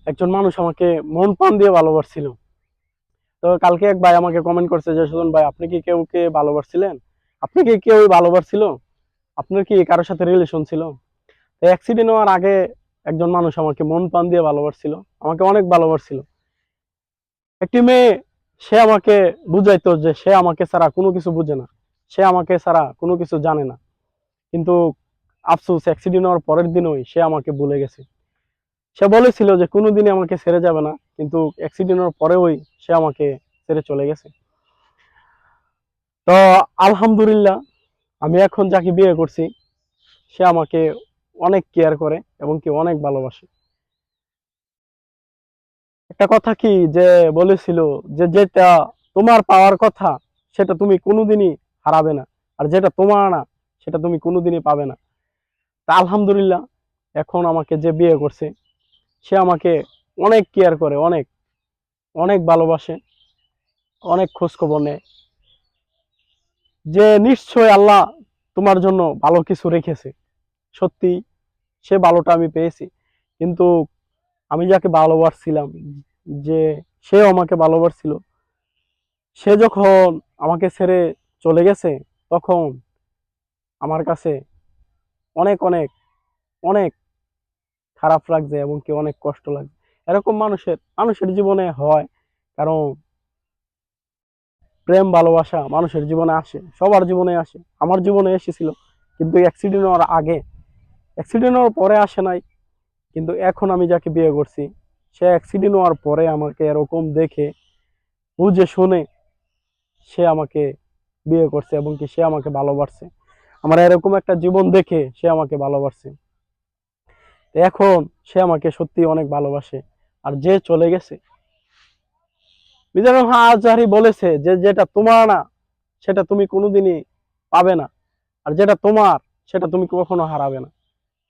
একজন মানুষ আমাকে মন প্রাণ দিয়ে ভালোবাসছিল। তো কালকে এক ভাই আমাকে কমেন্ট করছে যে সুজন ভাই, আপনি কি কেউকে ভালোবাসছিলেন? আপনি কি কেউ ভালোবাসছিল? আপনার কি কারোর সাথে রিলেশন ছিল? তো অ্যাক্সিডেন্ট হওয়ার আগে একজন মানুষ আমাকে মন প্রাণ দিয়ে ভালোবাসছিল, আমাকে অনেক ভালোবাসছিল। একটি মেয়ে, সে আমাকে বুঝাইতো যে সে আমাকে ছাড়া কোনো কিছু বুঝে না, সে আমাকে ছাড়া কোনো কিছু জানে না। কিন্তু আফসোস, অ্যাক্সিডেন্ট হওয়ার পরের দিনই সে আমাকে ভুলে গেছে। সে বলেছিল যে কোনোদিনই আমাকে ছেড়ে যাবে না, কিন্তু অ্যাক্সিডেন্ট হওয়ার পরেই সে আমাকে ছেড়ে চলে গেছে। তো আলহামদুলিল্লাহ, আমি এখন যাকে বিয়ে করছি সে আমাকে অনেক কেয়ার করে এবং কি অনেক ভালোবাসে। একটা কথা কি যে বলেছিল যে যেটা তোমার পাওয়ার কথা সেটা তুমি কোনোদিনই হারাবে না, আর যেটা তোমার না সেটা তুমি কোনোদিনই পাবে না। তা আলহামদুলিল্লাহ, এখন আমাকে যে বিয়ে করছে সে আমাকে অনেক কেয়ার করে, অনেক অনেক ভালোবাসে, অনেক খোঁজ খবর নেয়। যে নিশ্চয় আল্লাহ তোমার জন্য ভালো কিছু রেখেছে। সত্যি সে ভালোটা আমি পেয়েছি, কিন্তু আমি যাকে ভালোবাসছিলাম, যে সেও আমাকে ভালোবাসছিল, সে যখন আমাকে ছেড়ে চলে গেছে তখন আমার কাছে অনেক অনেক অনেক খারাপ লাগছে এবং কি অনেক কষ্ট লাগছে। এরকম মানুষের মানুষের জীবনে হয়, কারণ প্রেম ভালোবাসা মানুষের জীবনে আসে, সবার জীবনে আসে, আমার জীবনে এসেছিল। কিন্তু অ্যাক্সিডেন্ট হওয়ার আগে, অ্যাক্সিডেন্ট হওয়ার পরে আসে নাই। কিন্তু এখন আমি যাকে বিয়ে করছি সে অ্যাক্সিডেন্ট হওয়ার পরে আমাকে এরকম দেখে বুঝে শুনে সে আমাকে বিয়ে করছে এবং কি সে আমাকে ভালোবাসছে। আমার এরকম একটা জীবন দেখে সে আমাকে ভালোবাসছে। তো এখন সে আমাকে সত্যি অনেক ভালোবাসে। আর যে চলে গেছে, মিজানুর আজহারি বলেছে যে যেটা তোমার না সেটা তুমি কোনোদিনই পাবে না, আর যেটা তোমার সেটা তুমি কখনো হারাবে না।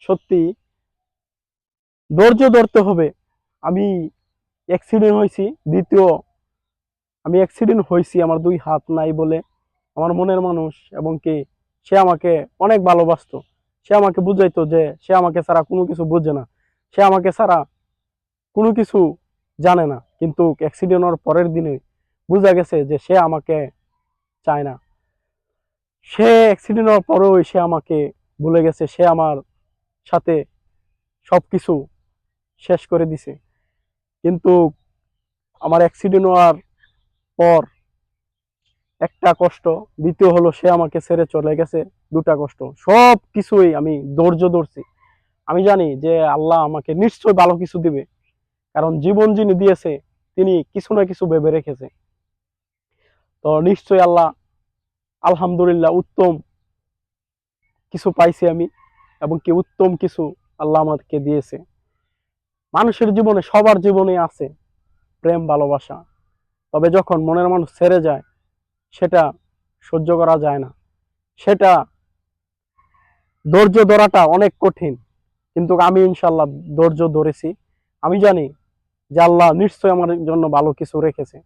সত্যি ধৈর্য ধরতে হবে। আমি অ্যাক্সিডেন্ট হয়েছি, দ্বিতীয় আমি অ্যাক্সিডেন্ট হয়েছি আমার দুই হাত নাই বলে। আমার মনের মানুষ এবং কি সে আমাকে অনেক ভালোবাসতো। সে আমাকে বুঝাইতো যে সে আমাকে ছাড়া কোনো কিছু বোঝে না, সে আমাকে ছাড়া কোনো কিছু জানে না। কিন্তু অ্যাক্সিডেন্ট হওয়ার পরের দিনে বোঝা গেছে যে সে আমাকে চায় না। সে অ্যাক্সিডেন্ট হওয়ার পরেও সে আমাকে ভুলে গেছে, সে আমার সাথে সবকিছু শেষ করে দিছে। কিন্তু আমার অ্যাক্সিডেন্ট হওয়ার পর একটা কষ্ট, দ্বিতীয় হলো সে আমাকে ছেড়ে চলে গেছে, দুটা কষ্ট। সব কিছুই আমি ধৈর্য ধরছি। আমি জানি যে আল্লাহ আমাকে নিশ্চয় ভালো কিছু দিবে, কারণ জীবন যিনি দিয়েছে তিনি কিছু না কিছু ভেবে রেখেছে। তো নিশ্চয় আল্লাহ, আলহামদুলিল্লাহ, উত্তম কিছু পাইছি আমি এবং কি উত্তম কিছু আল্লাহ আমাকে দিয়েছে। মানুষের জীবনে, সবার জীবনে আছে প্রেম ভালোবাসা, তবে যখন মনের মানুষ ছেড়ে যায় সেটা সহ্য করা যায় না। সেটা ধৈর্য ধরাটা অনেক কঠিন, কিন্তু আমি ইনশাল্লাহ ধৈর্য ধরেছি। আমি জানি যে আল্লাহ নিশ্চয় আমার জন্য ভালো কিছু রেখেছে।